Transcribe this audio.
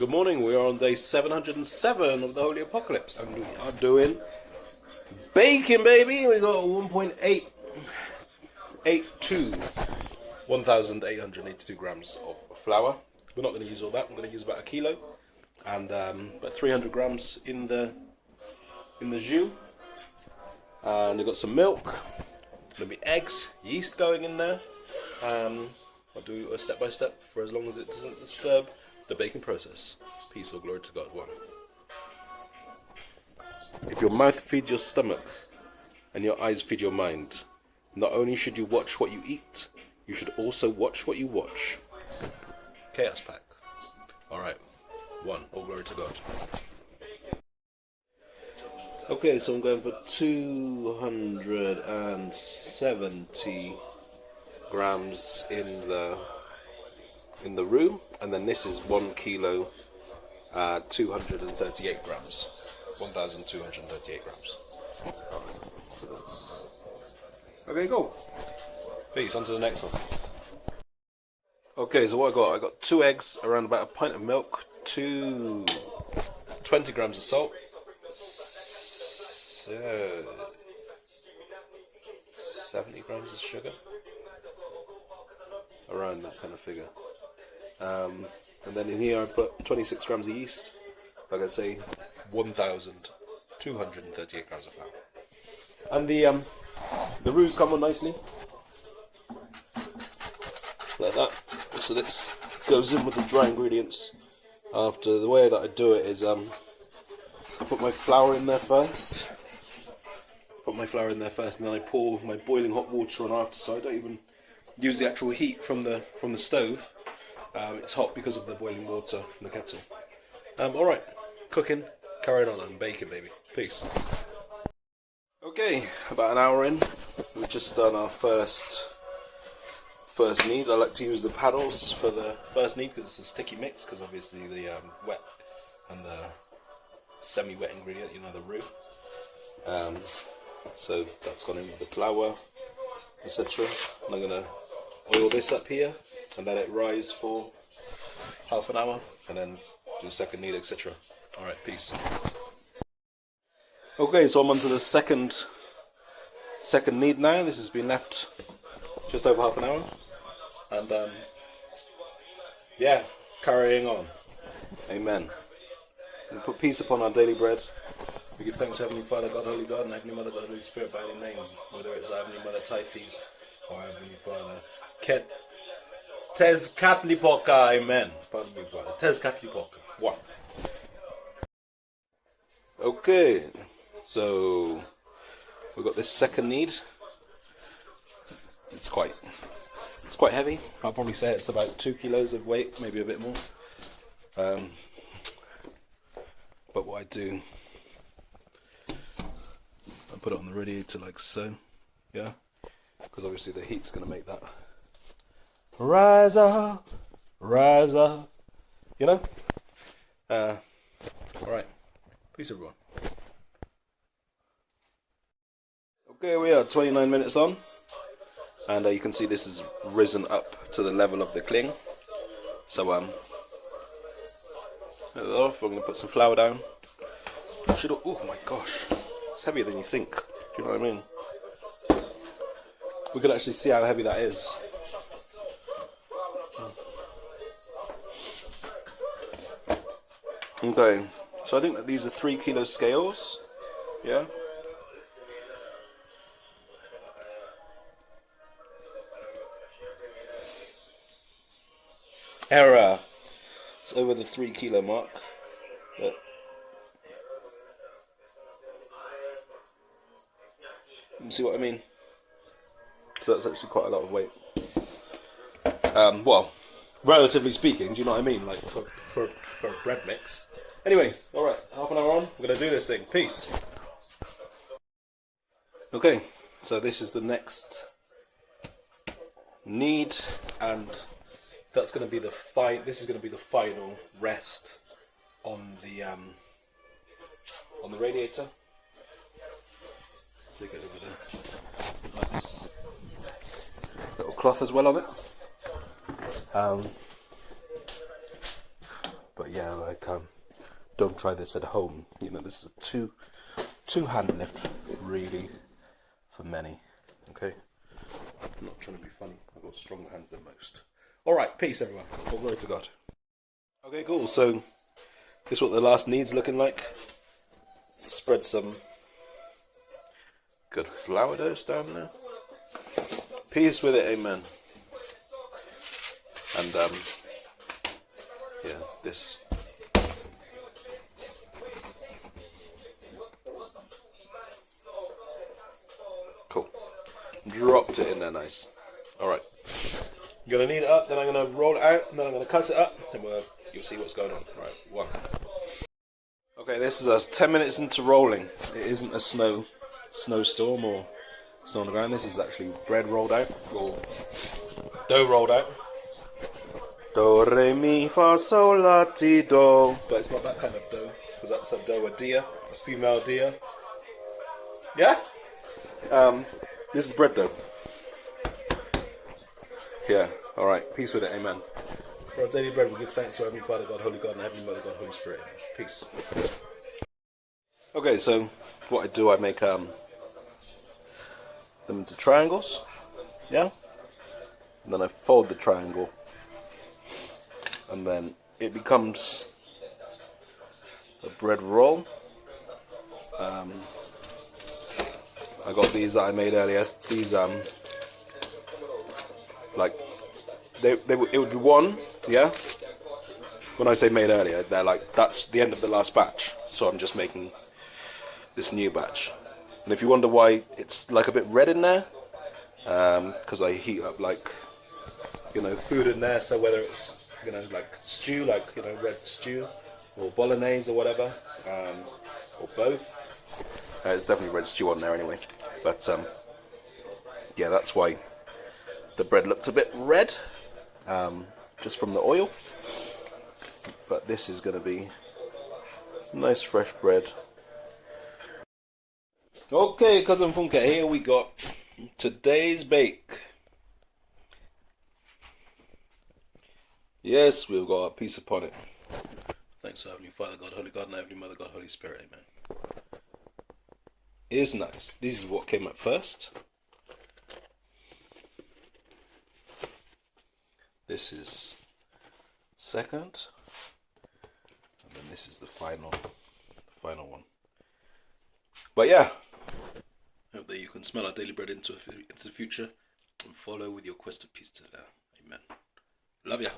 Good morning, we are on day 707 of the Holy Apocalypse and we are doing bacon, baby! We got 1.882, 1,882 grams of flour. We're not going to use all that, I'm going to use about a kilo and about 300 grams in the jus. And we've got some milk, there'll be eggs, yeast going in there. I'll do a step by step for as long as it doesn't disturb the baking process. Peace or glory to God. One. If your mouth feeds your stomach and your eyes feed your mind, not only should you watch what you eat, you should also watch what you watch. Chaos Pack. Alright. One. All glory to God. Okay, so I'm going for 270 grams in the roux, and then this is 1 kilo, 238 grams, 1,238 grams. Alright, so that's... Okay, go. Peace, on to the next one. Okay, so what I got 2 eggs, around about a pint of milk, 20 grams of salt, 70 grams of sugar, around that kind of figure. And then in here I put 26 grams of yeast, like I say, 1,238 grams of flour. And the roux come on nicely, like that. So this goes in with the dry ingredients. After, the way that I do it is I put my flour in there first. And then I pour my boiling hot water on after, so I don't even use the actual heat from the stove. It's hot because of the boiling water from the kettle. Alright, cooking, carrying on and baking, baby. Peace. Okay, about an hour in, we've just done our first knead. I like to use the paddles for the first knead because it's a sticky mix, because obviously the wet and the semi-wet ingredient, you know, the roux. So that's gone in with the flour, etc. And I'm going to oil this up here and let it rise for half an hour and then do a second knead, etc. Alright, peace. Okay, so I'm on to the second knead now. This has been left just over half an hour. And yeah, carrying on. Amen. We put peace upon our daily bread. We give thanks to Heavenly Father, God, Holy God, and Heavenly Mother, God, Holy Spirit, by any name, whether it's Heavenly Mother Typhis or Heavenly Father Tezcatlipoca, amen. Pardon me, Father. Tezcatlipoca. One. Okay, so we've got this second knead. It's quite heavy. I'll probably say it's about 2 kilos of weight, maybe a bit more. But what I do, I put it on the radiator like so, yeah, because obviously the heat's going to make that rise up, you know. Alright, peace everyone. Okay, we are 29 minutes on, and you can see this has risen up to the level of the cling. So I'm going to put some flour down. Oh my gosh, it's heavier than you think. Do you know what I mean? We could actually see how heavy that is. Okay, so I think that these are 3 kilo scales. Yeah. Error. It's over the 3 kilo mark. But you see what I mean? So that's actually quite a lot of weight. Well, relatively speaking, do you know what I mean? Like for a bread mix. Anyway, alright, half an hour on, we're going to do this thing. Peace. Okay, so this is the next knead, and that's going to be this is going to be the final rest on the radiator. Take it over there. Nice little cloth as well of it. But yeah, like don't try this at home. You know, this is a two hand lift, really, for many. Okay, I'm not trying to be funny. I've got stronger hands than most. All right, peace, everyone. All glory to God. Okay, cool. So this is what the last knee's looking like. Spread some good flour dose down there. Peace with it, amen. And yeah, this. Cool. Dropped it in there, nice. All right. I'm gonna knead it up, then I'm gonna roll it out, and then I'm gonna cut it up, and you'll see what's going on. All right, one. Okay, this is us 10 minutes into rolling. It isn't a snowstorm or snow on the ground. This is actually bread rolled out, or dough rolled out. Do, re, mi, fa, sol, la, ti, do. But it's not that kind of dough, because that's a dough, a dia, a female dia. Yeah? This is bread dough. Yeah, alright, peace with it, amen. For our daily bread, we give thanks to our Heavenly Father, God, Holy God, and Heavenly Mother, God, Holy Spirit. Peace. Okay, so what I do, I make them into triangles, yeah? And then I fold the triangle, and then it becomes a bread roll. I got these that I made earlier. These like it would be one, yeah. When I say made earlier, they're like that's the end of the last batch. So I'm just making this new batch. And if you wonder why it's like a bit red in there, because I heat up like food in there. So whether it's like stew, like red stew, or bolognese or whatever, or both. It's definitely red stew on there anyway. But yeah, that's why the bread looks a bit red, just from the oil. But this is going to be nice fresh bread. Okay, Cousin Funke, here we got today's bake. Yes, we've got a piece upon it. Thanks to Heavenly Father, God, Holy God, and Heavenly Mother, God, Holy Spirit, amen. It's nice. This is what came up first. This is second, and then this is the final one. But yeah, hope that you can smell our daily bread into the future and follow with your quest of peace to there. Amen. Love ya.